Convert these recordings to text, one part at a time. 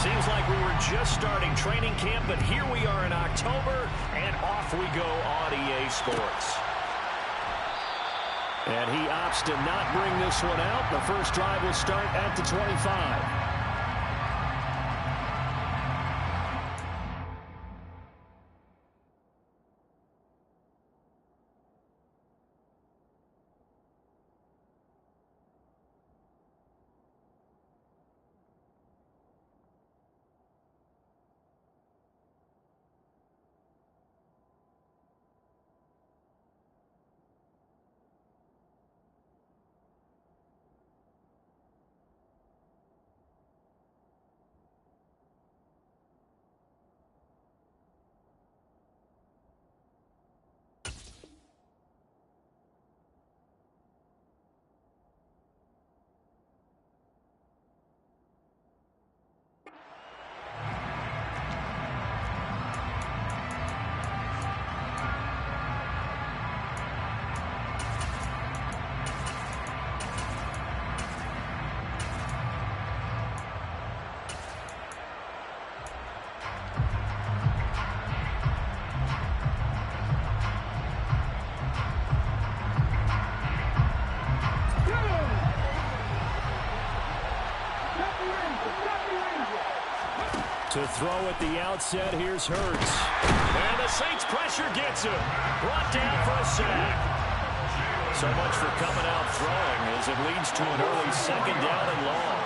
Seems like we were just starting training camp, but here we are in October, and off we go on EA Sports. And he opts to not bring this one out. The first drive will start at the 25. To throw at the outset, here's Hurts. And the Saints pressure gets him. Brought down for a sack. So much for coming out throwing as it leads to an early second down and long.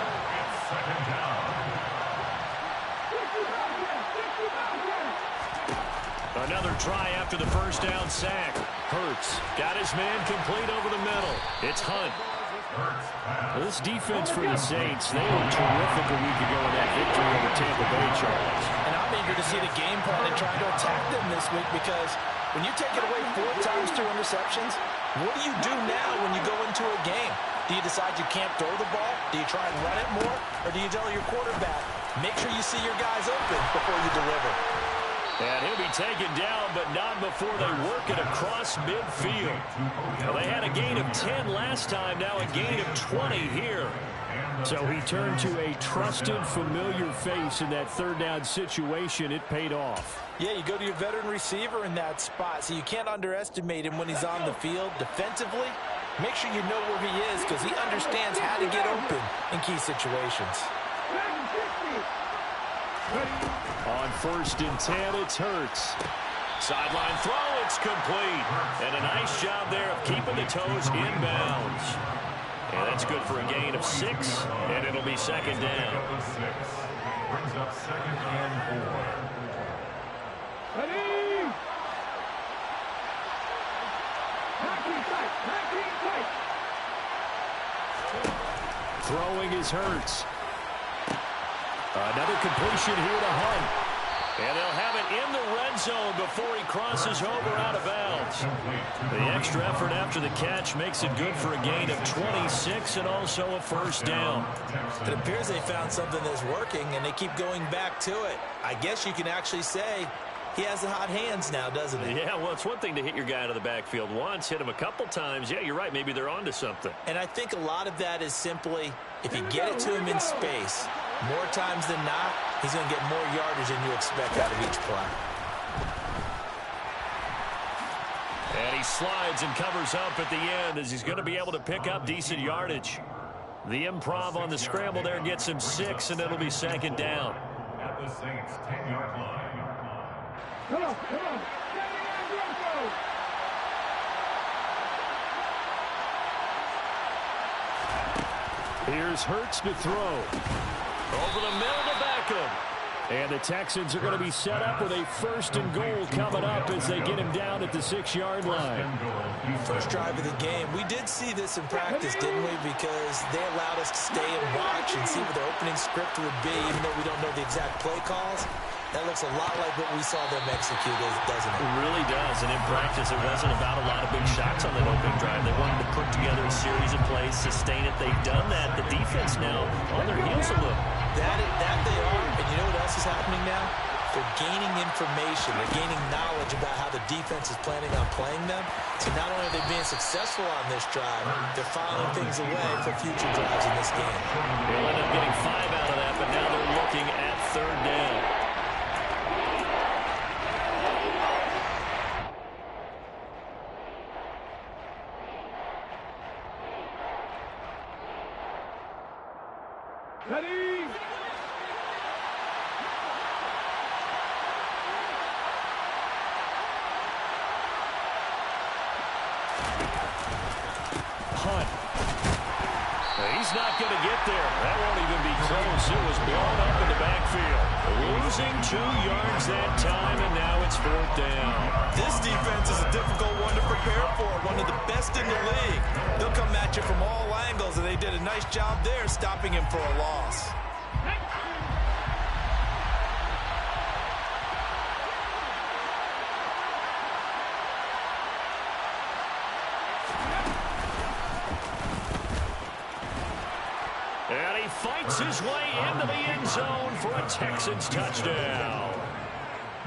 Another try after the first down sack. Hurts got his man complete over the middle. It's Hunt. This defense for the Saints, they were terrific a week ago in that victory over Tampa Bay, Charles. And I'm eager to see the game plan and try to attack them this week because when you take it away 4 times through interceptions, what do you do now when you go into a game? Do you decide you can't throw the ball? Do you try and run it more? Or do you tell your quarterback, make sure you see your guys open before you deliver? And he'll be taken down, but not before they work it across midfield. Well, they had a gain of 10 last time, now a gain of 20 here. So he turned to a trusted, familiar face in that third down situation. It paid off. Yeah, you go to your veteran receiver in that spot, so you can't underestimate him when he's on the field. Defensively, make sure you know where he is because he understands how to get open in key situations. On 1st and 10, it's Hurts. Sideline throw, it's complete. And a nice job there of keeping the toes inbounds. And that's good for a gain of 6, and it'll be second down. Brings up 2nd and 4. Ready? Throwing is Hurts. Another completion here to Hunt. And they'll have it in the red zone before he crosses over out of bounds. The extra effort after the catch makes it good for a gain of 26 and also a first down. It appears they found something that's working, and they keep going back to it. I guess you can actually say he has the hot hands now, doesn't he? Yeah, well, it's one thing to hit your guy out of the backfield once, hit him a couple times. Yeah, you're right. Maybe they're onto something. And I think a lot of that is simply if you get it to him in space, more times than not, he's going to get more yardage than you expect out of each play. And he slides and covers up at the end as he's going to be able to pick up decent yardage. The improv on the scramble there gets him 6, and it'll be second down. At the Saints' 10-yard line. Come on, come on. Here's Hurts to throw. Over the middle to Beckham. And the Texans are going to be set up with a 1st and goal coming up as they get him down at the 6-yard line. First drive of the game. We did see this in practice, didn't we? Because they allowed us to stay and watch and see what the opening script would be, even though we don't know the exact play calls. That looks a lot like what we saw them execute, doesn't it? It really does. And in practice, it wasn't about a lot of big shots on that opening drive. They wanted to put together a series of plays, sustain it. They've done that. The defense now on their heels a little. That they are. And you know what else is happening now? They're gaining information. They're gaining knowledge about how the defense is planning on playing them. So not only are they being successful on this drive, they're filing things away for future drives in this game. They'll end up getting 5 out of that, but now they're looking at third down. Ready? Hunt. He's not going to get there. That won't even be close. It was blown up in the backfield. Losing 2 yards that time, and now it's fourth down. This defense is a difficult one to prepare for, one of the best in the league. They'll come at you from all angles, and they did a nice job there stopping him for a loss. And he fights his way into the end zone for a Texans touchdown.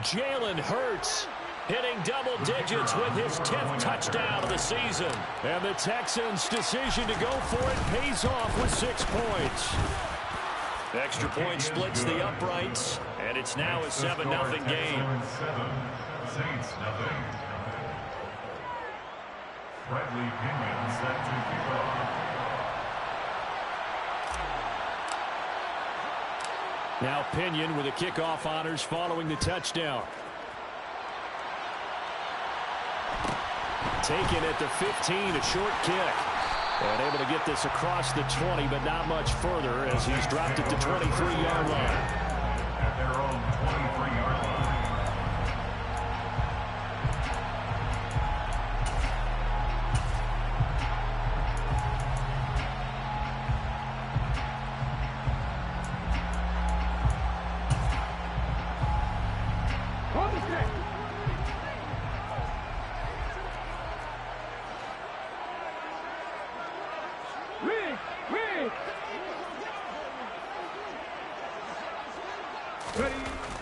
Jalen Hurts hitting double digits with his 10th touchdown of the season. And the Texans' decision to go for it pays off with 6 points. Extra point splits the uprights, and it's now a 7-0 game. Saints nothing. Bradley Pinion set to kick off. Now Pinion with the kickoff honors following the touchdown. Taken at the 15, a short kick. And able to get this across the 20, but not much further as he's dropped it to 23-yard line. At their own 23-yard line.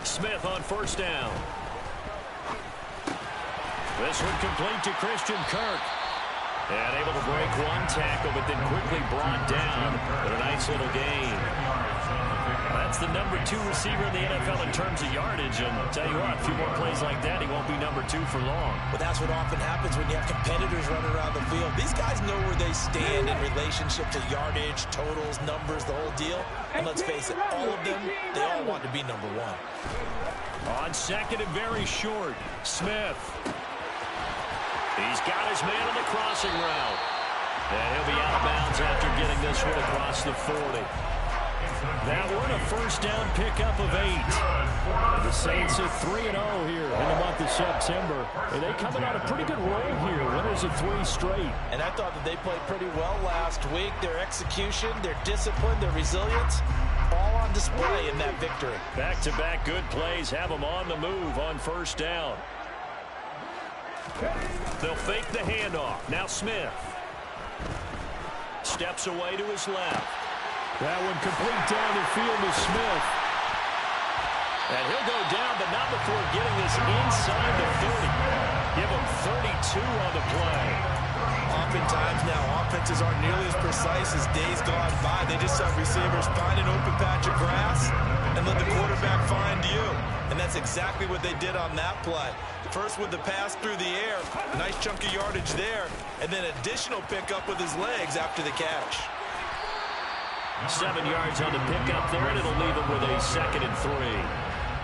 Smith on first down. This one complete to Christian Kirk. And able to break one tackle, but then quickly brought down. But a nice little gain. That's the number 2 receiver in the NFL in terms of yardage. And I'll tell you what, a few more plays like that, he won't be number 2 for long. But that's what often happens when you have competitors running around the field. These guys know where they stand in relationship to yardage, totals, numbers, the whole deal. And let's face it, all of them, they all want to be number 1. On second and very short, Smith. He's got his man on the crossing route. And he'll be out of bounds after getting this one across the 40. That one a first down pickup of 8. The Saints are 3-0 here in the month of September. And they coming on a pretty good roll here. Winners of 3 straight. And I thought that they played pretty well last week. Their execution, their discipline, their resilience, all on display in that victory. Back-to-back good plays have them on the move on first down. They'll fake the handoff. Now Smith. Steps away to his left. That one complete down the field to Smith. And he'll go down, but not before getting this inside the 30. Give him 32 on the play. Oftentimes now, offenses aren't nearly as precise as days gone by. They just have receivers find an open patch of grass and let the quarterback find you. And that's exactly what they did on that play. First with the pass through the air, nice chunk of yardage there, and then additional pickup with his legs after the catch. 7 yards on the pickup there, and it'll leave him with a 2nd and 3.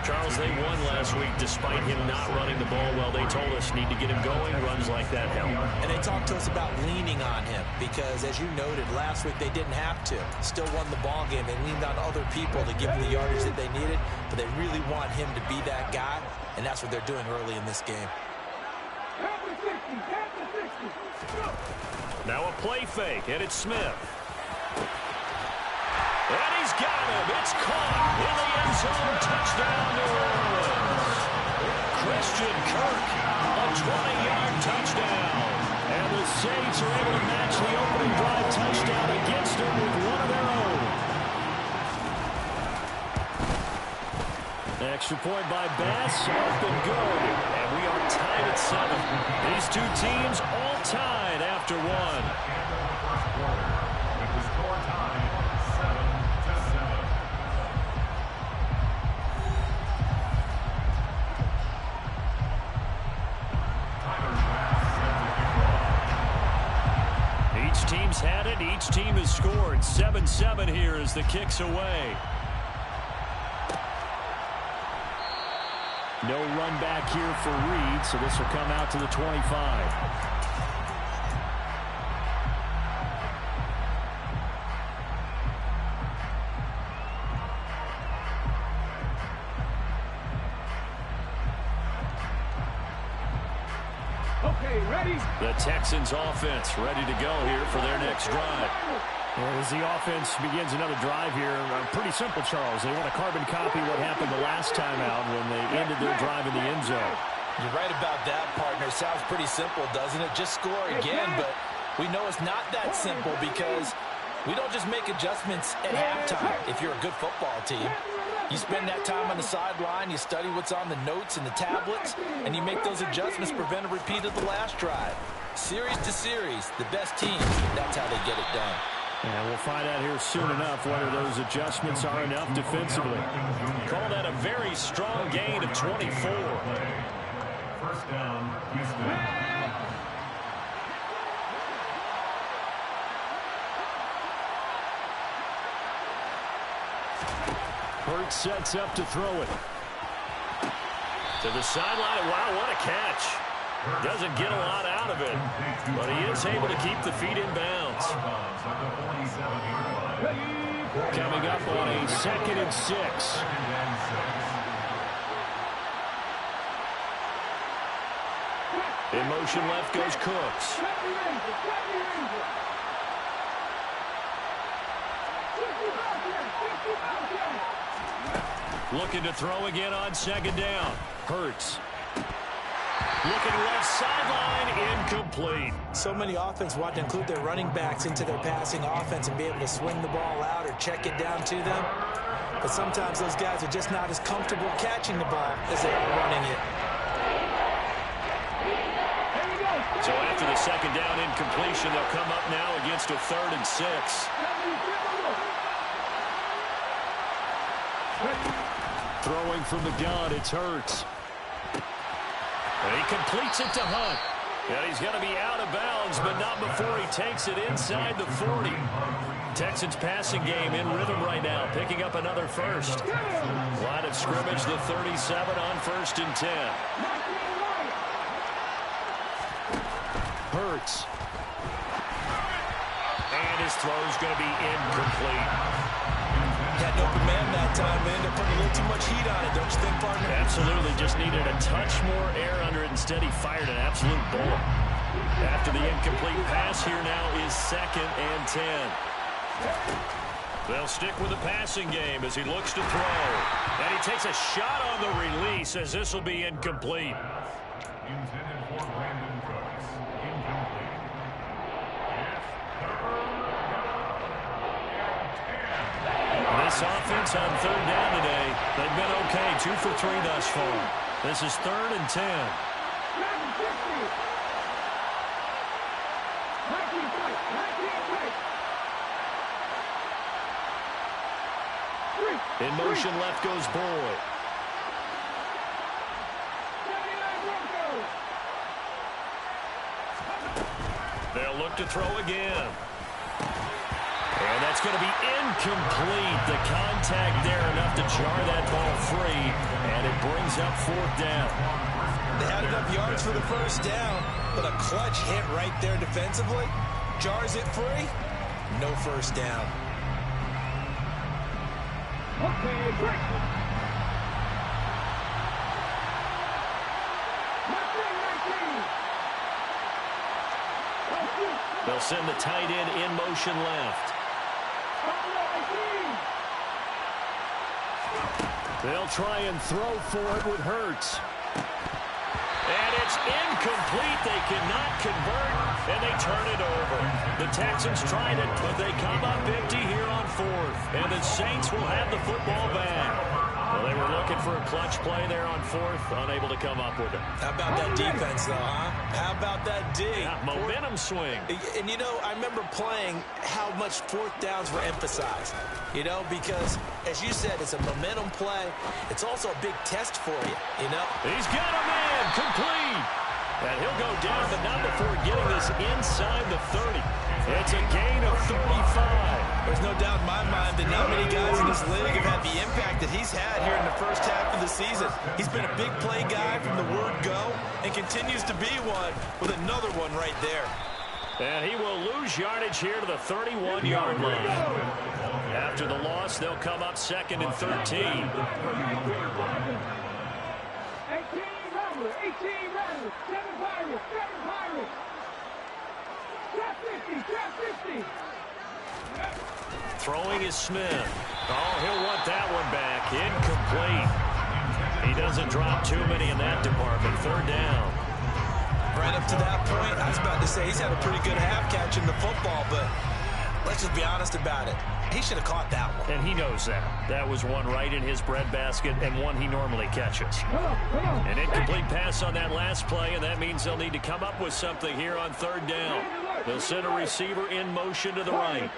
Charles, they won last week despite him not running the ball well. They told us need to get him going. Runs like that help. And they talked to us about leaning on him because, as you noted, last week they didn't have to. Still won the ball game. They leaned on other people to give them the yardage that they needed, but they really want him to be that guy, and that's what they're doing early in this game. Now a play fake, and it's Smith. And he's got him. It's caught in the end zone. Touchdown, New Orleans. Christian Kirk, a 20-yard touchdown. And the Saints are able to match the opening drive touchdown against him with one of their own. Extra point by Bass, up and good. And we are tied at 7. These two teams all tied after one. Each team's had it. Each team has scored. 7-7 here as the kick's away. No run back here for Reed, so this will come out to the 25. The Texans offense ready to go here for their next drive. Well, as the offense begins another drive here, pretty simple, Charles. They want to carbon copy what happened the last time out when they ended their drive in the end zone. You're right about that, partner. Sounds pretty simple, doesn't it? Just score again, but we know it's not that simple because we don't just make adjustments at halftime if you're a good football team. You spend that time on the sideline, you study what's on the notes and the tablets, and you make those adjustments to prevent a repeat of the last drive. Series to series, the best teams, that's how they get it done. And we'll find out here soon enough whether those adjustments are enough defensively. Call that a very strong gain of 24. First down, Houston. Hurts sets up to throw it. To the sideline. Wow, what a catch. Doesn't get a lot out of it, but he is able to keep the feet in bounds. Coming up on a 2nd and 6. In motion left goes Cooks. Looking to throw again on 2nd down. Hurts. Looking left sideline, incomplete. So many offenses want to include their running backs into their passing offense and be able to swing the ball out or check it down to them. But sometimes those guys are just not as comfortable catching the ball as they are running it. So after the 2nd down incompletion, they'll come up now against a 3rd and 6. Throwing from the gun, it's Hurts. And he completes it to Hunt. And he's going to be out of bounds, but not before he takes it inside the 40. Texans passing game in rhythm right now, picking up another first. Line of scrimmage, the 37 on 1st and 10. Hurts. And his throw's going to be incomplete. Had an open man that time. They ended up putting a little too much heat on it, don't you think, partner? Absolutely. Just needed a touch more air under it. Instead, he fired an absolute bullet. After the incomplete pass, here now is 2nd and 10. They'll stick with the passing game as he looks to throw. And he takes a shot on the release as this will be incomplete. Intended for Brandon Cooks. Incomplete. This offense on 3rd down today, they've been okay. 2 for 3 thus far. This is 3rd and 10. In motion left goes Boyd. They'll look to throw again. And that's going to be incomplete. The contact there enough to jar that ball free, and it brings up 4th down. They had enough yards for the first down, but a clutch hit right there defensively. Jars it free. No first down. They'll send the tight end in motion left. They'll try and throw for it with Hurts. And it's incomplete. They cannot convert, and they turn it over. The Texans tried it, but they come up empty here on 4th. And the Saints will have the football back. Well, they were looking for a clutch play there on 4th, unable to come up with it. How about that defense, though, huh? How about that D? Yeah, momentum swing. And, you know, I remember playing how much 4th downs were emphasized. You know, because, as you said, it's a momentum play. It's also a big test for you, you know? He's got a man complete. And he'll go down, but not before getting this inside the 30. It's a gain of 35. There's no doubt in my mind that not many guys in this league have had the impact that he's had here in the first half of the season. He's been a big play guy from the word go and continues to be one with another one right there. And he will lose yardage here to the 31-yard line. After the loss, they'll come up 2nd and 13. 18 Ramblers, 18 Ramblers, 7 Pirates, 7 Pirates. Trap 50, trap 50. Throwing is Smith. Oh, he'll want that one back. Incomplete. He doesn't drop too many in that department. 3rd down. Right up to that point, I was about to say he's had a pretty good half catching the football, but let's just be honest about it. He should have caught that one. And he knows that. That was one right in his breadbasket and one he normally catches. An incomplete pass on that last play, and that means they'll need to come up with something here on 3rd down. They'll send a receiver in motion to the right.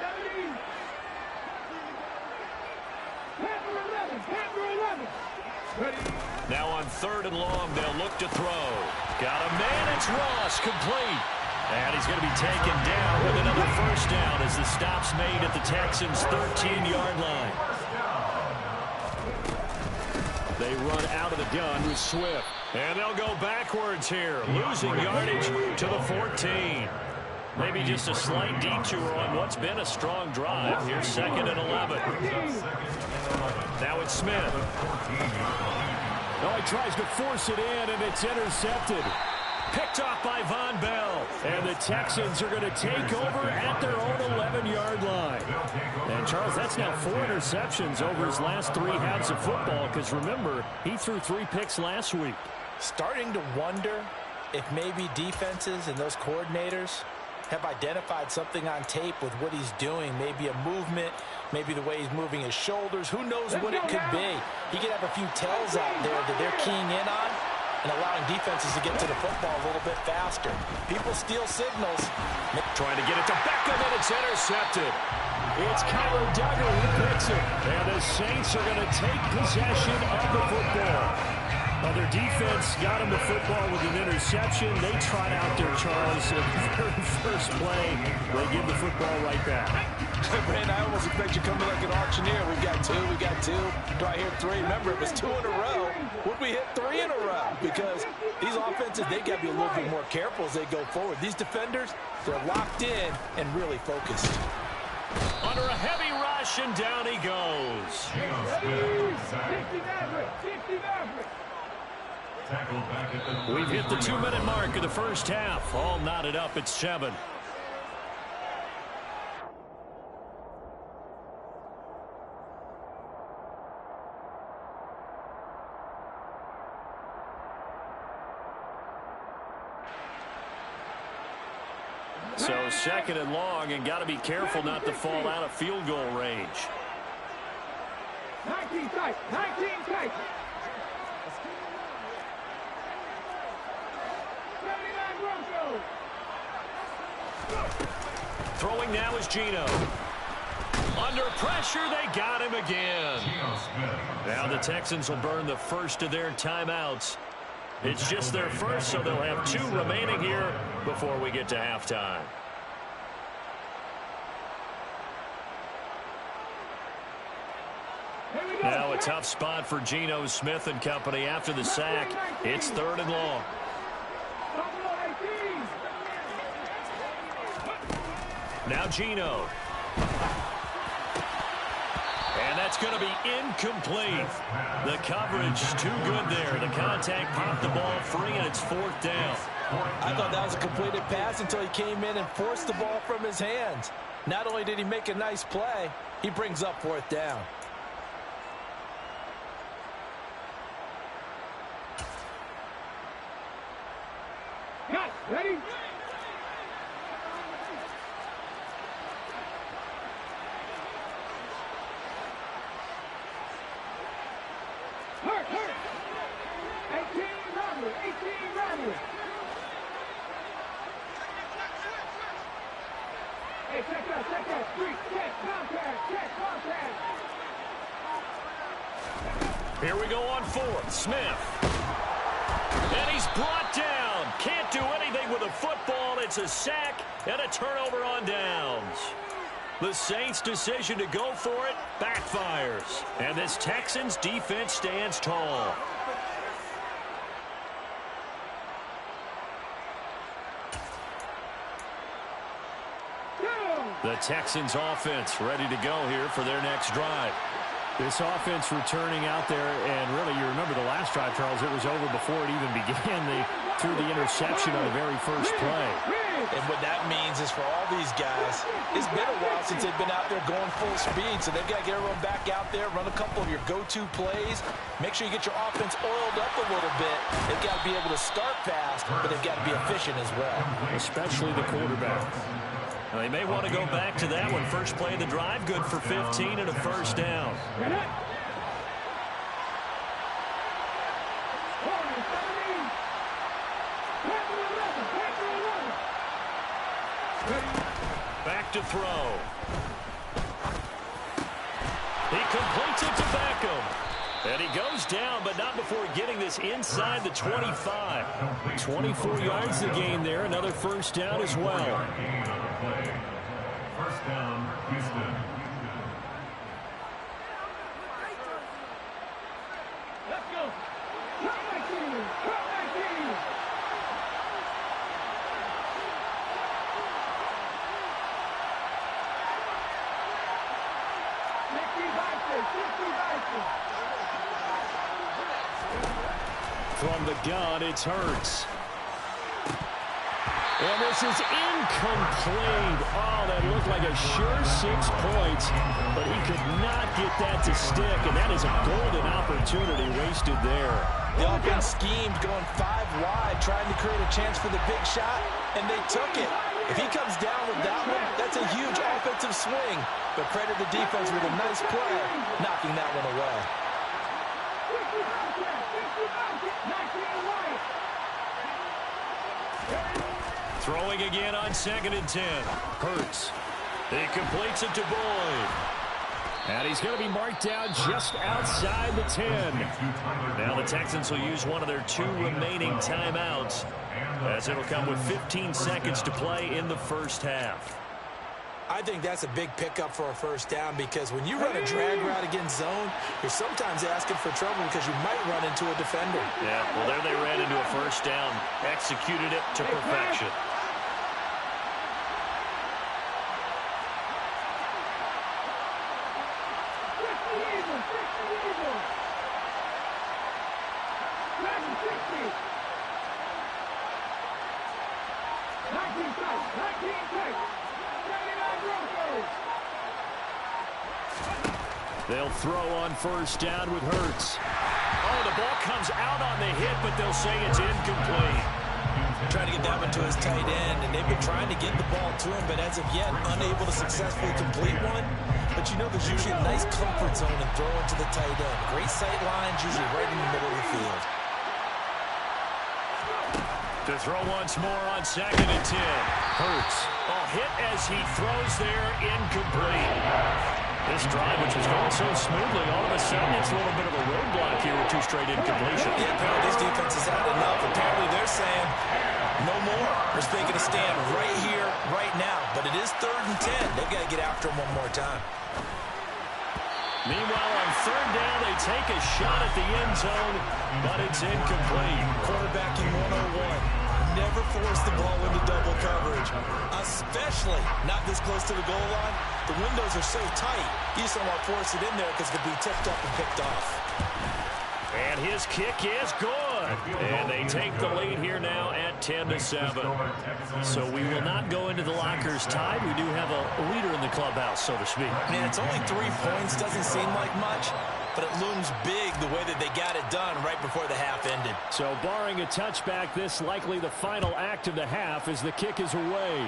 Now on 3rd and long, they'll look to throw. Got a man, it's Ross, complete. And he's going to be taken down with another 1st down as the stop's made at the Texans' 13-yard line. They run out of the gun with Swift. And they'll go backwards here, losing yardage to the 14. Maybe just a slight detour on what's been a strong drive. Here's 2nd and 11. Now it's Smith. Oh, he tries to force it in, and it's intercepted. Picked off by Von Bell. And the Texans are going to take over at their own 11-yard line. And, Charles, that's now 4 interceptions over his last 3 halves of football, because, remember, he threw 3 picks last week. Starting to wonder if maybe defenses and those coordinators have identified something on tape with what he's doing. Maybe a movement, maybe the way he's moving his shoulders. Who knows what it could be? He could have a few tells out there that they're keying in on and allowing defenses to get to the football a little bit faster. People steal signals. Trying to get it to Beckham, and it's intercepted. It's Kyler Duggar who picks it. And the Saints are going to take possession of the football. Well, their defense got him the football with an interception. They trot out there, Charles, at the very first play. They give the football right back. Man, I almost expect you to come like an auctioneer. We got 2, we got 2. Do I hear 3? Remember, it was 2 in a row. Would we hit 3 in a row? Because these offenses, they got to be a little bit more careful as they go forward. These defenders, they're locked in and really focused. Under a heavy rush, and down he goes. 50 Maverick, 50 Maverick. We've hit the 2-minute mark of the first half. All knotted up at 7. So 2nd and long, and got to be careful not to fall out of field goal range. 19 tight, 19 tight. 79 Broncos. Throwing now is Geno. Under pressure, they got him again. Now the Texans will burn the first of their timeouts. It's just their first, so they'll have 2 remaining here before we get to halftime. Now a tough spot for Geno Smith and company after the sack. It's 3rd and long. Now Geno. And that's going to be incomplete. The coverage too good there. The contact popped the ball free, and it's 4th down. I thought that was a completed pass until he came in and forced the ball from his hands. Not only did he make a nice play, he brings up 4th down. Cut, ready? Hurt. 18 Ramblers, 18 Ramblers. Hey, check that, street, check contact. Here we go on 4th. Smith. And he's brought down. Can't do anything with the football. it's a sack and a turnover on downs. The Saints' decision to go for it backfires. And this Texans defense stands tall. The Texans offense ready to go here for their next drive. This offense returning out there, and really, you remember the last drive, Charles, it was over before it even began. They threw the interception on the very first play. And what that means is for all these guys, it's been a while since they've been out there going full speed, so they've got to get everyone back out there, run a couple of your go-to plays, make sure you get your offense oiled up a little bit. They've got to be able to start fast, but they've got to be efficient as well. Especially the quarterback. Well, they may want to go back to that one. First play of the drive, good for 15 and a first down. Back to throw. He completes it to Beckham. And he goes down, but not before getting this inside the 25. 24 yards the gain there. Another first down as well. First down, Houston. Let's go. Come back in. Come back in. From the gun, it's Hurts. And this is incomplete. Oh, that looked like a sure 6 points, but he could not get that to stick, and that is a golden opportunity wasted there. The offense schemed going 5 wide, trying to create a chance for the big shot, and they took it. If he comes down with that one, that's a huge offensive swing. But credit the defense with a nice play, knocking that one away. Throwing again on 2nd and 10. Hurts. He completes it to Boyd. And he's going to be marked down just outside the 10. Now the Texans will use one of their 2 remaining timeouts, as it'll come with 15 seconds to play in the first half. I think that's a big pickup for a first down, because when you run a drag route against zone, you're sometimes asking for trouble because you might run into a defender. Yeah, well, there they ran into a first down, executed it to perfection. They'll throw on first down with Hurts. Oh, the ball comes out on the hit, but they'll say it's incomplete. Trying to get that one to his tight end, and they've been trying to get the ball to him, but as of yet, unable to successfully complete one. But you know, there's usually a nice comfort zone in throwing to the tight end. Great sight lines, usually right in the middle of the field. To throw once more on 2nd and 10. Hurts. Oh, hit as he throws there, incomplete. This drive, which was going so smoothly, all of a sudden it's a little bit of a roadblock here with 2 straight incompletions. Yeah, apparently this defense has had enough. Apparently they're saying, no more. We're thinking to stand right here, right now. But it is 3rd and 10. They've got to get after him one more time. Meanwhile, on 3rd down, they take a shot at the end zone, but it's incomplete. Quarterbacking 101. Never force the ball into double coverage, especially not this close to the goal line. The windows are so tight, you just don't want to force it in there because it could be tipped up and picked off. And his kick is good. And they take the lead here now at 10-7. So we will not go into the lockers tied. We do have a leader in the clubhouse, so to speak. Man, it's only 3 points. Doesn't seem like much, but it looms big the way that they got it done right before the half ended. So barring a touchback, this likely the final act of the half as the kick is away.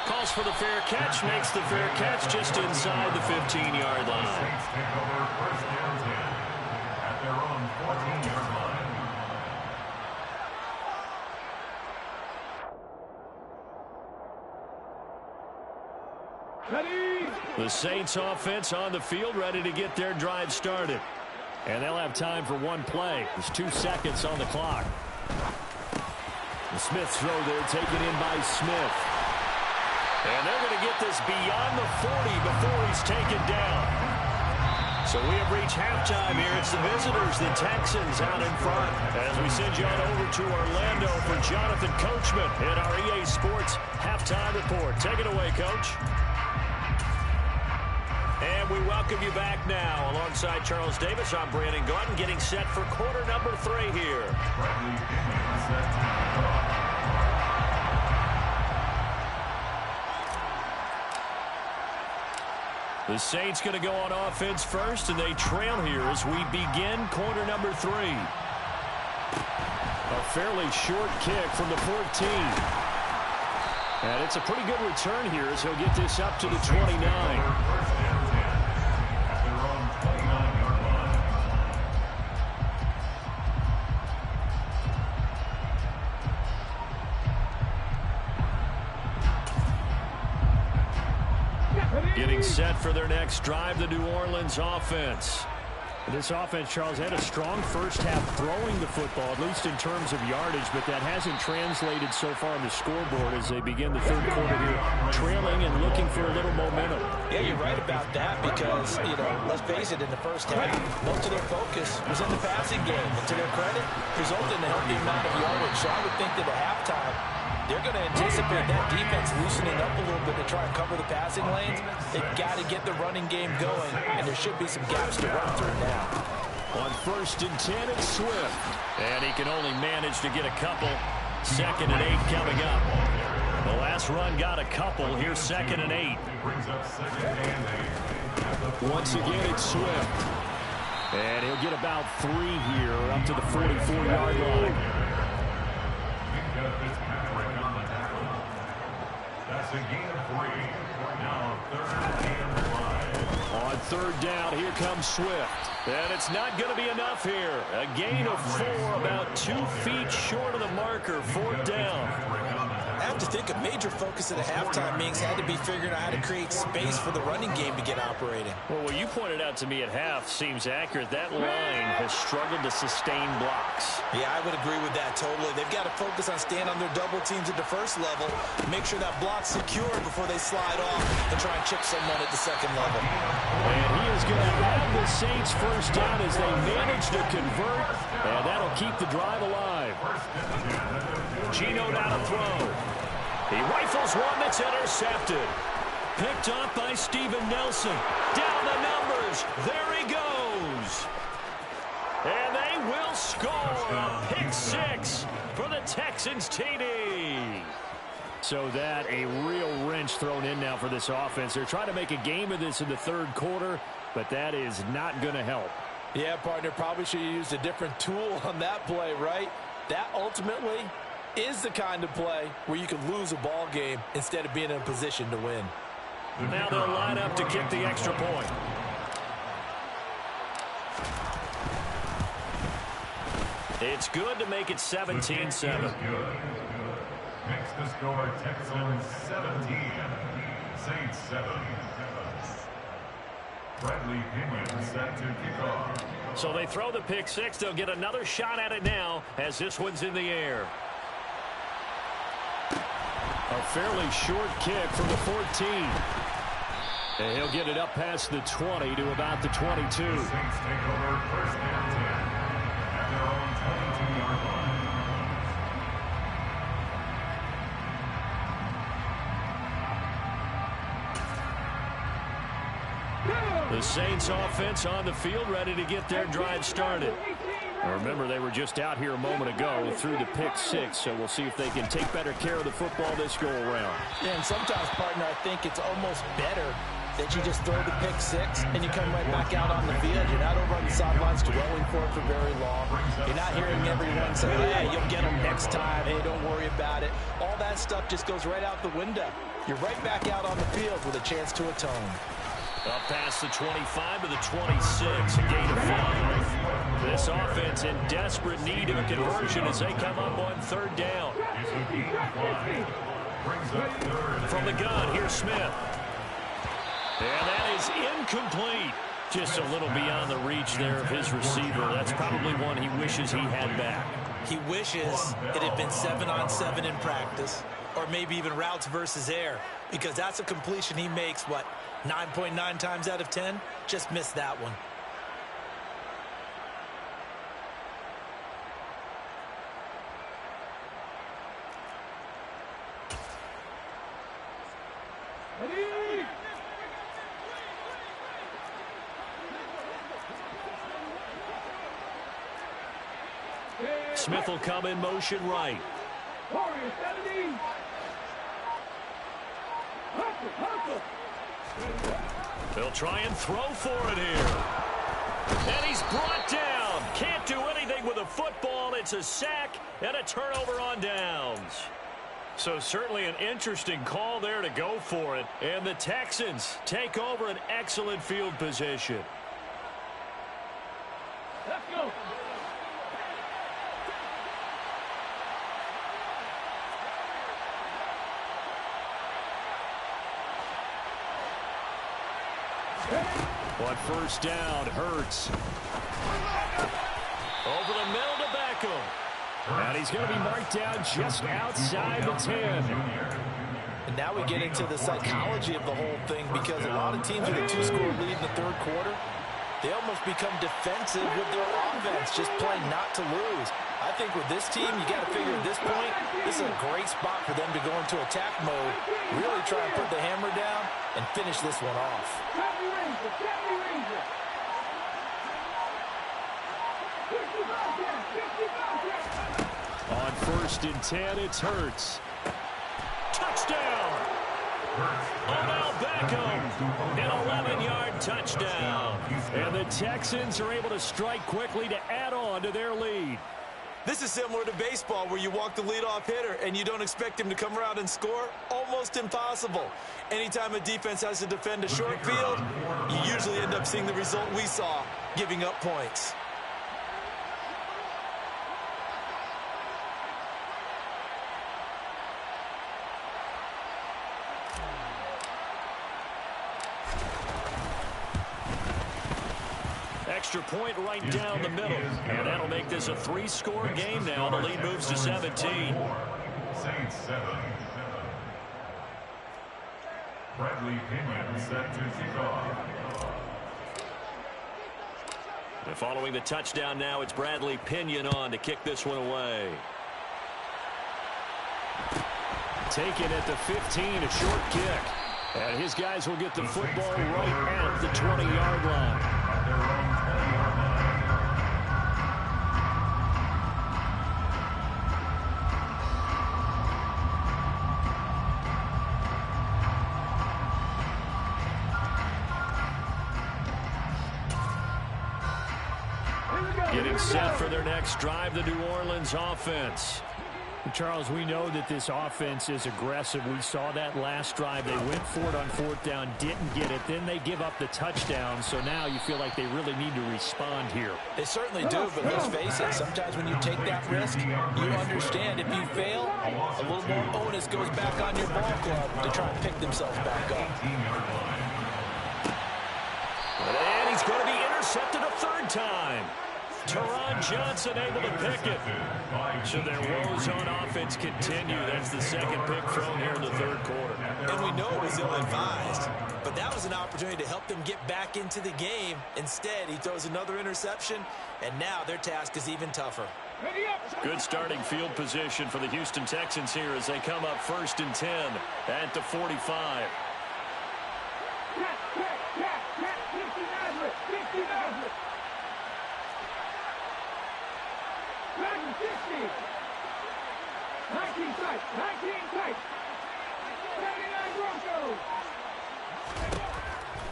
Calls for the fair catch, makes the fair catch just inside the 15-yard line. Saints take over first down 10 at their own 14-yard line. The Saints offense on the field, ready to get their drive started. And they'll have time for 1 play. There's 2 seconds on the clock. Smith's throw there taken in by Smith. And they're going to get this beyond the 40 before he's taken down. So we have reached halftime here. It's the visitors, the Texans, out in front. As we send you on over to Orlando for Jonathan Coachman in our EA Sports Halftime Report. Take it away, Coach. And we welcome you back now. Alongside Charles Davis, I'm Brandon Gaudin, getting set for quarter number 3 here. The Saints going to go on offense first, and they trail here as we begin quarter number 3. A fairly short kick from the 14. And it's a pretty good return here as he'll get this up to the 29. Getting set for their next drive, the New Orleans offense. This offense, Charles, had a strong first half throwing the football, at least in terms of yardage, but that hasn't translated so far on the scoreboard as they begin the third quarter here, trailing and looking for a little momentum. Yeah, you're right about that because, let's face it, in the first half, most of their focus was in the passing game. And to their credit, resulted in a healthy amount of yardage. So I would think that at halftime, they're going to anticipate that defense loosening up a little bit to try and cover the passing lanes. They've got to get the running game going, and there should be some gaps to run through now. On 1st and 10, it's Swift. And he can only manage to get a couple. 2nd and 8 coming up. The last run got a couple. Here's 2nd and 8. Once again, it's Swift. And he'll get about 3 here, up to the 44-yard line. That's a gain of 3. Now 3rd and 5. On 3rd down, here comes Swift. And it's not going to be enough here. A gain of 4, about 2 feet short of the marker. 4th down. I have to think a major focus at the halftime means had to be figuring out how to create space for the running game to get operating. Well, what you pointed out to me at half seems accurate. That line has struggled to sustain blocks. Yeah, I would agree with that totally. They've got to focus on staying on their double teams at the first level, make sure that block's secure before they slide off and try and chip someone at the second level. And he is going to have the Saints first down as they manage to convert, and that'll keep the drive alive. Geno down to throw. He rifles one that's intercepted. Picked up by Steven Nelson. Down the numbers. There he goes. And they will score a pick 6 for the Texans TD. So that a real wrench thrown in now for this offense. They're trying to make a game of this in the third quarter, but that is not going to help. Yeah, partner, probably should have used a different tool on that play, right? That ultimately is the kind of play where you can lose a ball game instead of being in a position to win. Now they'll line up to kick the extra point. It's good to make it 17-7. Makes the score Texans 17, Saints 7. Bradley Pinion set to kick off. So they throw the pick 6. They'll get another shot at it now as this one's in the air. A fairly short kick from the 14. And he'll get it up past the 20 to about the 22. The Saints take over 1st and 10 at their own 22-yard line. The Saints offense on the field, ready to get their drive started. Remember, they were just out here a moment ago through the pick 6, so we'll see if they can take better care of the football this go-around. Yeah, and sometimes, partner, I think it's almost better that you just throw the pick 6 and you come right back out on the field. You're not over on the sidelines dwelling for it for very long. You're not hearing everyone say, hey, you'll get them next time. Hey, don't worry about it. All that stuff just goes right out the window. You're right back out on the field with a chance to atone. Up past the 25 to the 26, a gain of 5. This offense in desperate need of a conversion as they come up on 3rd down. From the gun, here's Smith. And that is incomplete. Just a little beyond the reach there of his receiver. That's probably one he wishes he had back. He wishes it had been 7-on-7 in practice, or maybe even routes versus air, because that's a completion he makes, what, 9.9 times out of 10? Just missed that one. Smith will come in motion right. Warrior 70. They'll try and throw for it here. And he's brought down. Can't do anything with a football. It's a sack and a turnover on downs. So certainly an interesting call there to go for it. And the Texans take over an excellent field position. Let's go. On first down, Hurts. Over the middle to Beckham. And he's going to be marked down just outside the 10. And now we get into the psychology of the whole thing, because a lot of teams with a 2-score lead in the third quarter, they almost become defensive with their offense, just playing not to lose. I think with this team, you got to figure at this point, this is a great spot for them to go into attack mode, really try and put the hammer down and finish this one off. On first and 10, it's Hurts. Touchdown! Odell Beckham, an 11-yard touchdown. And the Texans are able to strike quickly to add on to their lead. This is similar to baseball, where you walk the leadoff hitter and you don't expect him to come around and score. Almost impossible. Anytime a defense has to defend a short field, you usually end up seeing the result we saw, giving up points. Extra point right down the middle. And that'll make this a 3-score game now. The lead moves to 17. Saints 7. Bradley Pinion set to kick off. And following the touchdown now, it's Bradley Pinion on to kick this one away. Taken at the 15, a short kick. And his guys will get the football right at the 20-yard line. Getting set for their next drive, the New Orleans offense. Charles, we know that this offense is aggressive. We saw that last drive. They went for it on fourth down, didn't get it. Then they give up the touchdown. So now you feel like they really need to respond here. They certainly do, but let's face it, sometimes when you take that risk, you understand if you fail, a little more onus goes back on your ball club to try and pick themselves back up. And he's going to be intercepted a third time. Teron Johnson able to pick it. So their woes on offense continue. That's the second pick thrown here in the third quarter. And we know it was ill-advised, but that was an opportunity to help them get back into the game. Instead, he throws another interception, and now their task is even tougher. Good starting field position for the Houston Texans here as they come up first and 10 at the 45.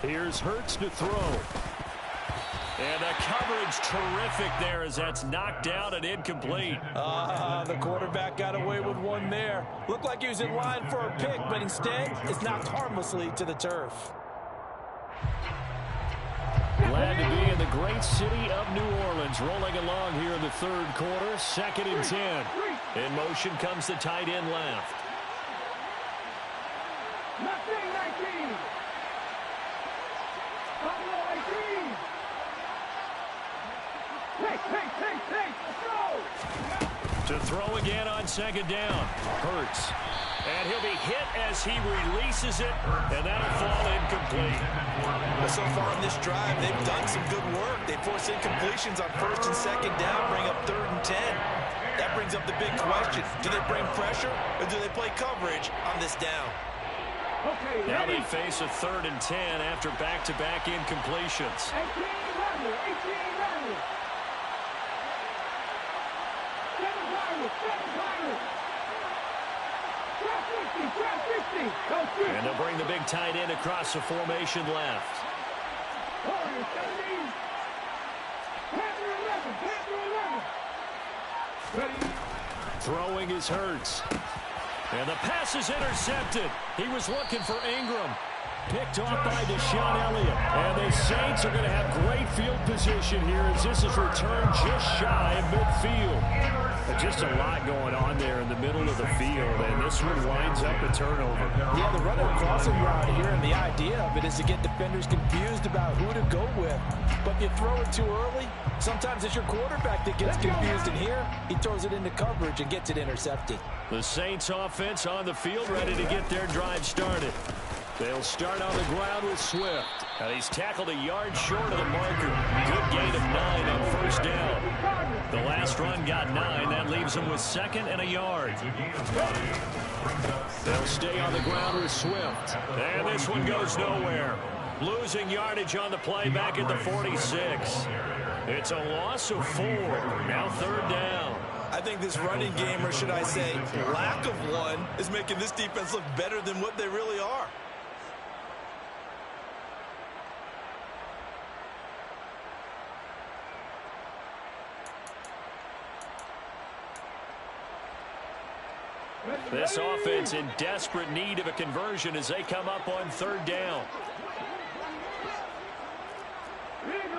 Here's Hurts to throw. And the coverage terrific there as that's knocked out and incomplete. The quarterback got away with one there. Looked like he was in line for a pick, but instead it's knocked harmlessly to the turf. Glad to be in the great city of New Orleans, rolling along here in the third quarter, second and 10. In motion comes the tight end left. To throw again on second down. Hurts. And he'll be hit as he releases it, and that'll fall incomplete. But so far in this drive, they've done some good work. They force incompletions on first and second down, bring up 3rd and 10. That brings up the big question. Do they bring pressure, or do they play coverage on this down? Okay, now they face a 3rd and 10 after back-to-back incompletions. 18 runners. 7 Pirates. 50. And they'll bring the big tight end across the formation left. Throwing is Hurts. And the pass is intercepted. He was looking for Ingram. Picked off by Deshaun Elliott. And the Saints are going to have great field position here as this is returned just shy of midfield. Just a lot going on there in the middle of the field, and this one winds up a turnover. Yeah, the running crossing route here, and the idea of it is to get defenders confused about who to go with. But if you throw it too early, sometimes it's your quarterback that gets confused, and here he throws it into coverage and gets it intercepted. The Saints offense on the field ready to get their drive started. They'll start on the ground with Swift. And he's tackled a yard short of the marker. Good gain of 9 on first down. The last run got 9. That leaves him with 2nd and a yard. They'll stay on the ground with Swift. And this one goes nowhere. Losing yardage on the play back at the 46. It's a loss of 4. Now 3rd down. I think this running game, or should I say lack of one, is making this defense look better than what they really are. This offense in desperate need of a conversion as they come up on 3rd down.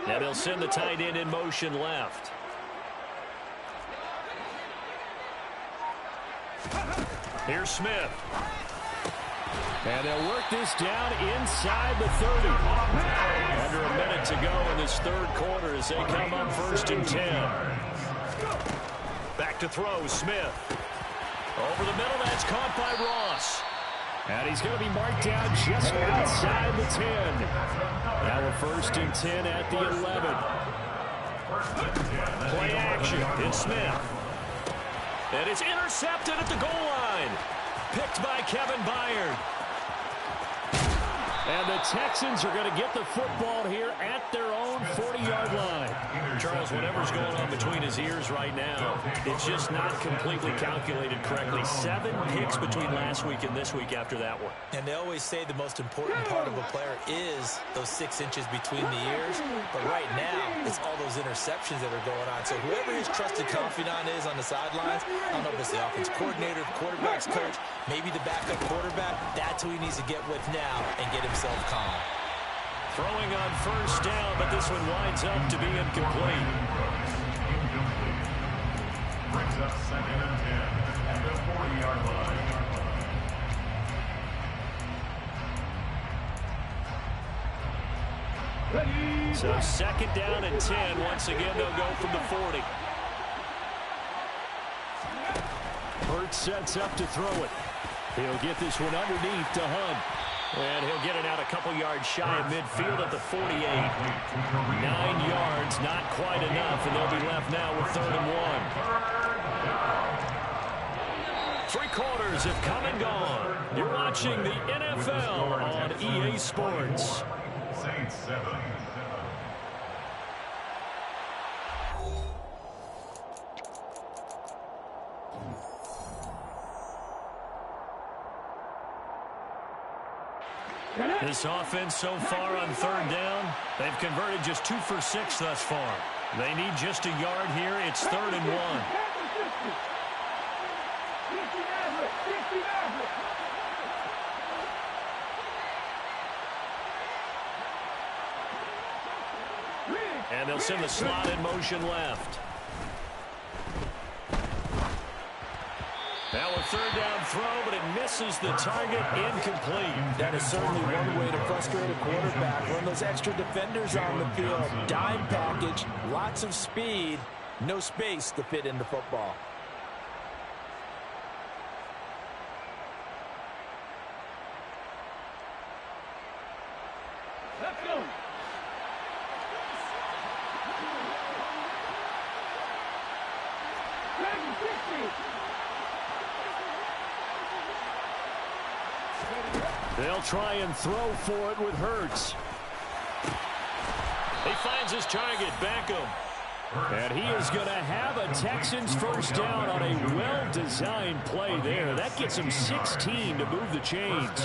Now they'll send the tight end in motion left. Here's Smith. And they'll work this down inside the 30. Under a minute to go in this 3rd quarter as they come up 1st and 10. Back to throw, Smith. Over the middle, that's caught by Ross. And he's going to be marked down just outside the 10. Now a 1st and 10 at the 11. Play action. It's Smith. And it's intercepted at the goal line. Picked by Kevin Byard. And the Texans are going to get the football here at their own 40-yard line. Charles, whatever's going on between his ears right now, it's just not completely calculated correctly. 7 picks between last week and this week after that one. And they always say the most important part of a player is those 6 inches between the ears. But right now, it's all those interceptions that are going on. So whoever his trusted confidant is on the sidelines, I don't know if it's the offense coordinator, the quarterback's coach, maybe the backup quarterback, that's who he needs to get with now and get himself calm. Throwing on 1st down, but this one winds up to be incomplete. Brings up 2nd and 10 at the 40-yard line. So 2nd down and 10. Once again, they'll go from the 40. Hurts sets up to throw it. He'll get this one underneath to Hunt. And he'll get it out a couple yards shy of midfield at the 48. 9 yards, not quite enough, and they'll be left now with 3rd and 1. 3 quarters have come and gone. You're watching the NFL on EA Sports. Saints 7. This offense so far on 3rd down, they've converted just 2 for 6 thus far. They need just a yard here. It's 3rd and 1. And they'll send the slot in motion left. Now a 3rd down throw, but it misses the target, incomplete. That is certainly one way to frustrate a quarterback. Run those extra defenders on the field. Dime package, lots of speed, no space to fit into football. Let's go. They'll try and throw for it with Hurts. He finds his target, Beckham. And he is going to have a Texans first down on a well-designed play there. That gets him 16 to move the chains.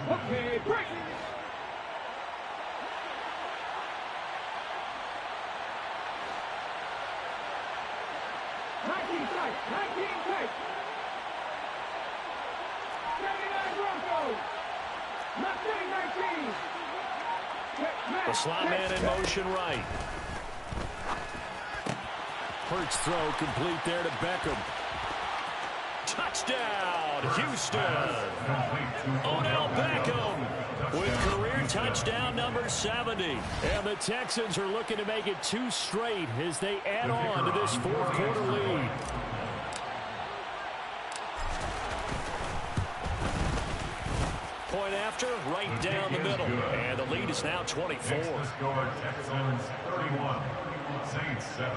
Okay, break. The slot man in motion right. Hurts throw complete there to Beckham. Touchdown, Houston. Odell Beckham with career touchdown number 70. And the Texans are looking to make it 2 straight as they add on to this fourth quarter lead. Point after, right down the middle. And the lead is now 24. Texans 31, Saints 7.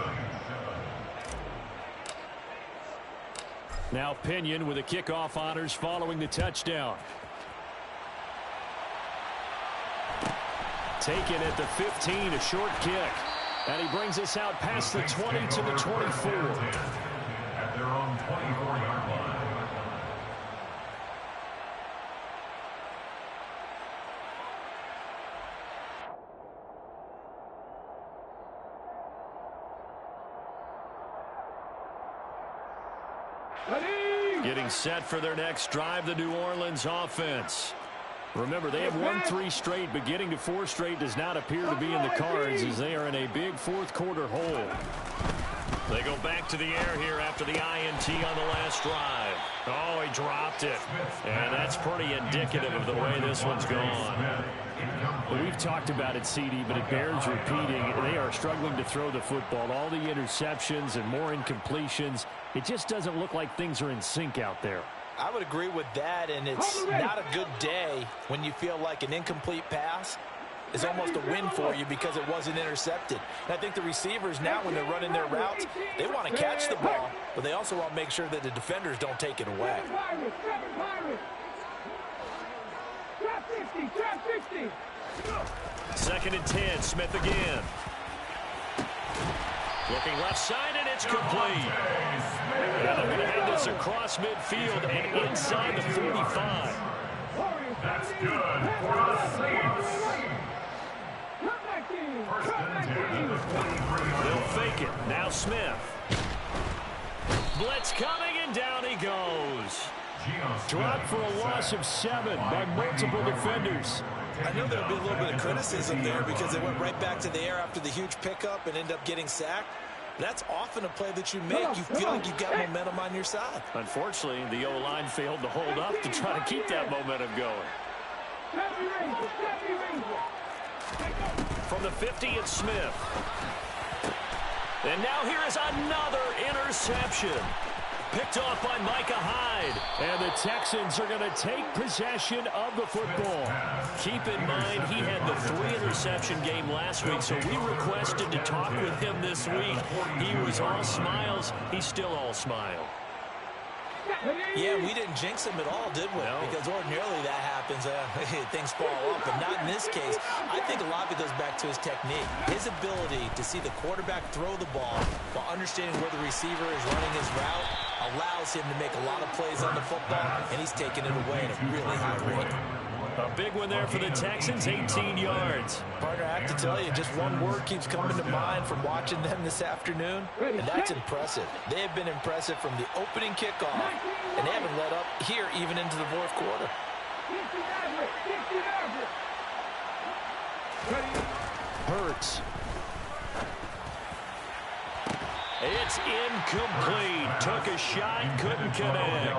Now Pinion with the kickoff honors following the touchdown. Taken at the 15, a short kick. And he brings us out past the 20 to the 24. At their own 24-yard line. Getting set for their next drive, the New Orleans offense. Remember, they have won 3 straight, but getting to 4 straight does not appear to be in the cards as they are in a big fourth quarter hole. They go back to the air here after the INT on the last drive. Oh, he dropped it. And that's pretty indicative of the way this one's gone. Well, we've talked about it, CD, but it bears repeating. They are struggling to throw the football. All the interceptions and more incompletions. It just doesn't look like things are in sync out there. I would agree with that, and it's not a good day when you feel like an incomplete pass is almost a win for you because it wasn't intercepted. And I think the receivers now, when they're running their routes, they want to catch the ball, but they also want to make sure that the defenders don't take it away. Second and 10, Smith again. Looking left side, and it's complete. And they're going to have this across midfield and inside the 45. That's good for the Saints. First and 10 at the 23-yard They'll line. fake it. Now Smith. Blitz coming, and down he goes. Dropped for a loss of 7 by multiple defenders. I know there would be a little bit of criticism there because they went right back to the air after the huge pickup and ended up getting sacked. That's often a play that you make. You feel like you've got momentum on your side. Unfortunately, the O-line failed to hold up to try to keep that momentum going. From the 50, it's Smith. And now here is another interception. Picked off by Micah Hyde. And the Texans are going to take possession of the football. Keep in mind, he had the 3-interception game last week, so we requested to talk with him this week. He was all smiles. He's still all smile. Yeah, we didn't jinx him at all, did we? No. Because ordinarily that happens. Things fall off, but not in this case. I think a lot of it goes back to his technique. His ability to see the quarterback throw the ball while understanding where the receiver is running his route allows him to make a lot of plays on the football, and he's taking it away at a really high rate. A big one there for the Texans, 18 yards. Partner, I have to tell you, just one word keeps coming to mind from watching them this afternoon, and that's impressive. They have been impressive from the opening kickoff, and they haven't let up here even into the fourth quarter. Hurts. It's incomplete. Took a shot, couldn't connect.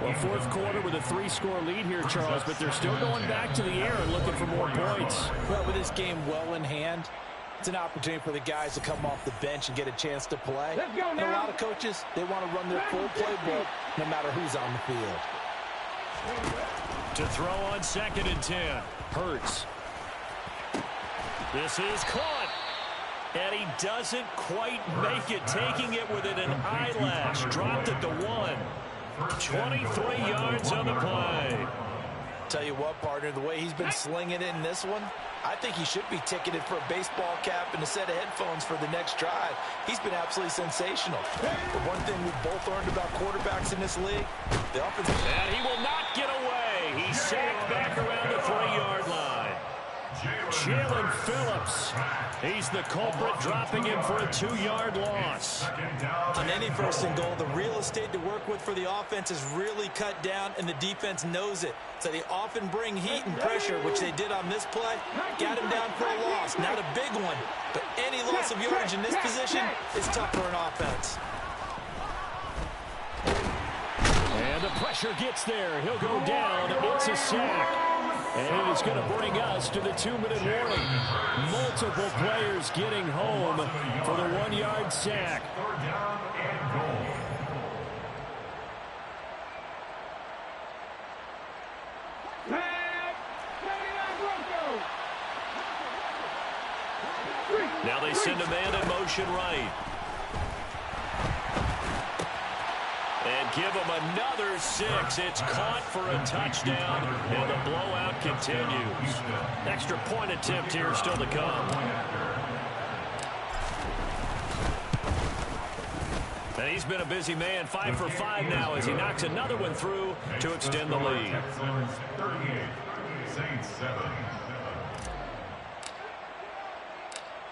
Well, fourth quarter with a 3-score lead here, Charles, but they're still going back to the air and looking for more points. Well, with this game well in hand, it's an opportunity for the guys to come off the bench and get a chance to play. And a lot of coaches, they want to run their full playbook no matter who's on the field. To throw on 2nd and 10. Hurts. This is caught. And he doesn't quite make it, taking it within an eyelash. Dropped at the 1. 23 yards on the play. Tell you what, partner, the way he's been slinging it in this one, I think he should be ticketed for a baseball cap and a set of headphones for the next drive. He's been absolutely sensational. But one thing we've both learned about quarterbacks in this league, the offense. And he will not get away. He's sacked back around the 3-yard line. Jalen Phillips. He's the culprit, dropping him for a 2-yard loss. On any 1st and goal, the real estate to work with for the offense is really cut down, and the defense knows it. So they often bring heat and pressure, which they did on this play. Got him down for a loss. Not a big one, but any loss of yardage in this position is tough for an offense. And the pressure gets there. He'll go down. It's a sack. And it is going to bring us to the 2-minute warning. Multiple players getting home for the 1-yard sack. 3rd down and goal. Now they send a man in motion right. And give him another 6. It's caught for a touchdown, and the blowout continues. Extra point attempt here still to come. And he's been a busy man, 5 for 5 now as he knocks another one through to extend the lead.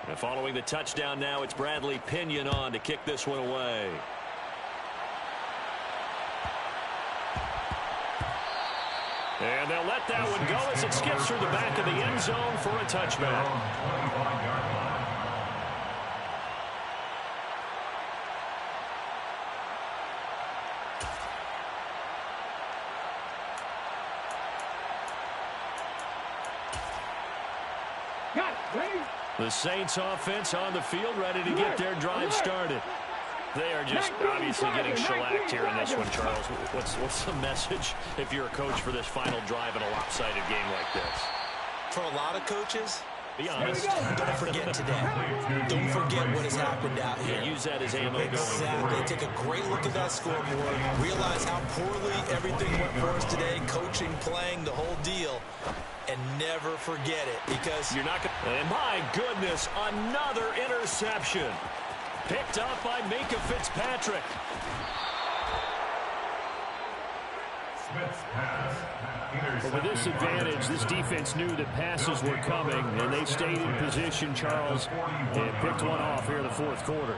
And following the touchdown now, it's Bradley Pinion on to kick this one away. And they'll let that one go as it skips through the back of the end zone for a touchback. The Saints offense on the field, ready to get their drive started. They are just obviously getting shellacked here in this one, Charles. What's the message if you're a coach for this final drive in a lopsided game like this? For a lot of coaches, be honest. Don't forget today. Don't forget what has happened out here. Use that as ammo going forward. forward. Take a great look at that scoreboard. Realize how poorly everything went for us today. Coaching, playing, the whole deal. And never forget it, because you're not going to. And my goodness, another interception. Picked up by Minkah Fitzpatrick. Smith's pass. But with this advantage, this defense knew that passes were coming, and they stayed in position, Charles, and picked one off here in the 4th quarter.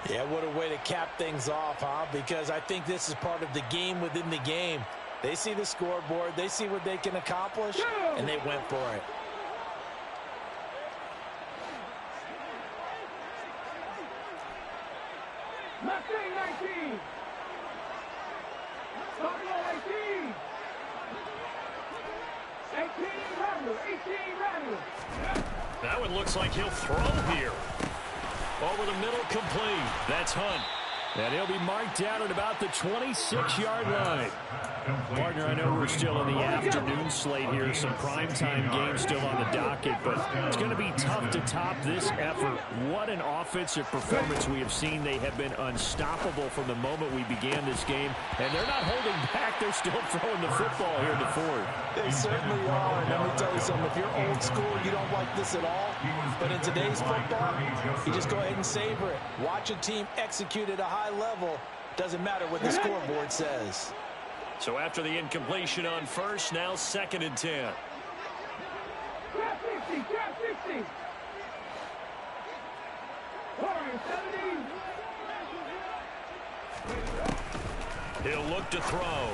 Yeah, what a way to cap things off, huh? Because I think this is part of the game within the game. They see the scoreboard, they see what they can accomplish, and they went for it. Mustang 19. Buffalo 18. 18 Rattler. 18 Rattler. That one looks like he'll throw here. Over the middle, complete. That's Hunt. And he'll be marked down at about the 26-yard line. Partner, I know we're still in the afternoon slate here. Some primetime games still on the docket, but it's going to be tough to top this effort. What an offensive performance we have seen. They have been unstoppable from the moment we began this game, and they're not holding back. They're still throwing the football here in the 4th. They certainly are. And let me tell you something. If you're old school, you don't like this at all. But in today's football, you just go ahead and savor it. Watch a team execute at a high level. Doesn't matter what the scoreboard says. So after the incompletion on first, now 2nd and 10. Trap 60, trap 60. Warriors 70. He'll look to throw.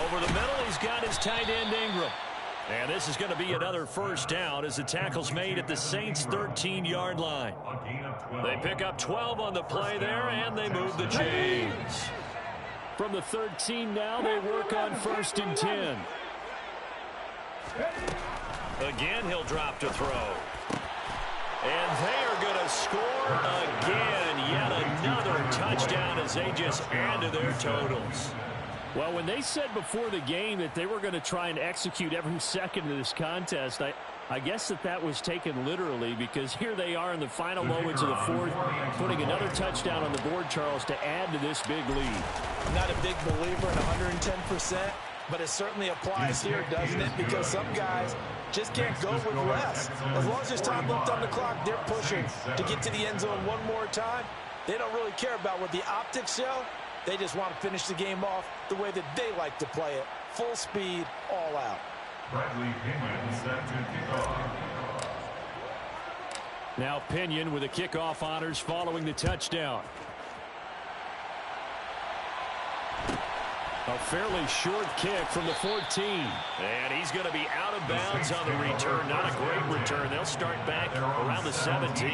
Over the middle, he's got his tight end Ingram. And this is going to be another 1st down as the tackle's made at the Saints' 13-yard line. They pick up 12 on the play there, and they move the chains. From the 13 now, they work on 1st and 10. Again, he'll drop to throw. And they are going to score again. Yet another touchdown as they just add to their totals. Well, when they said before the game that they were going to try and execute every second of this contest, I guess that was taken literally, because here they are in the final moments of the fourth, putting another touchdown on the board, Charles, to add to this big lead. I'm not a big believer in 110%, but it certainly applies here, doesn't it? Because some guys just can't go with less. As long as there's time left on the clock, they're pushing to get to the end zone one more time. They don't really care about what the optics show. They just want to finish the game off the way that they like to play it. Full speed, all out. Bradley Pinion set to kick off. Now Pinion with the kickoff honors following the touchdown. A fairly short kick from the 14. And he's going to be out of bounds on the return. Not a great return. They'll start back around the 17.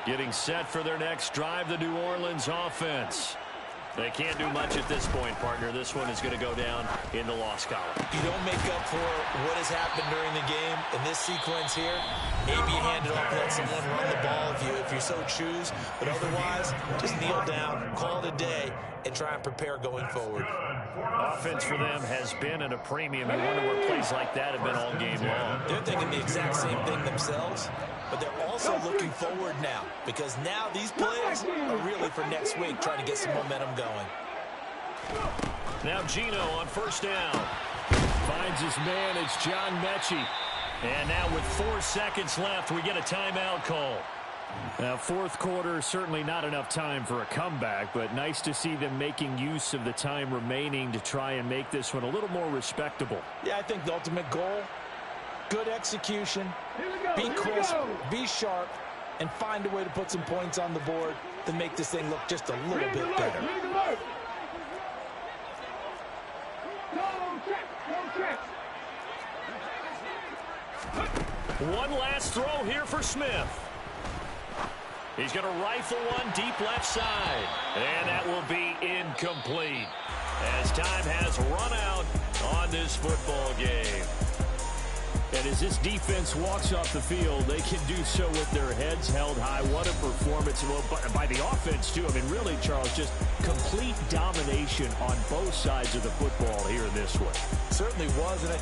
Getting set for their next drive, the New Orleans offense. They can't do much at this point, partner. This one is going to go down in the loss column. You don't make up for what has happened during the game. In this sequence here, maybe you hand it off and let someone run the ball if you so choose. But otherwise, just kneel down, call it a day, and try and prepare going forward. Offense for them has been at a premium. You wonder where plays like that have been all game long. They're thinking the exact same thing themselves, but they're also looking forward now, because now these plays are really for next week, trying to get some momentum going. Now Gino on first down. Finds his man. It's John Mechie. And now with 4 seconds left, we get a timeout call. Now, fourth quarter, certainly not enough time for a comeback, but nice to see them making use of the time remaining to try and make this one a little more respectable. Yeah, I think the ultimate goal, good execution, be crisp, be sharp, and find a way to put some points on the board to make this thing look just a little bit better. One last throw here for Smith. He's going to rifle one deep left side. And that will be incomplete, as time has run out on this football game. And as this defense walks off the field, they can do so with their heads held high. What a performance by the offense, too. I mean, really, Charles, just complete domination on both sides of the football here in this one. Certainly was, and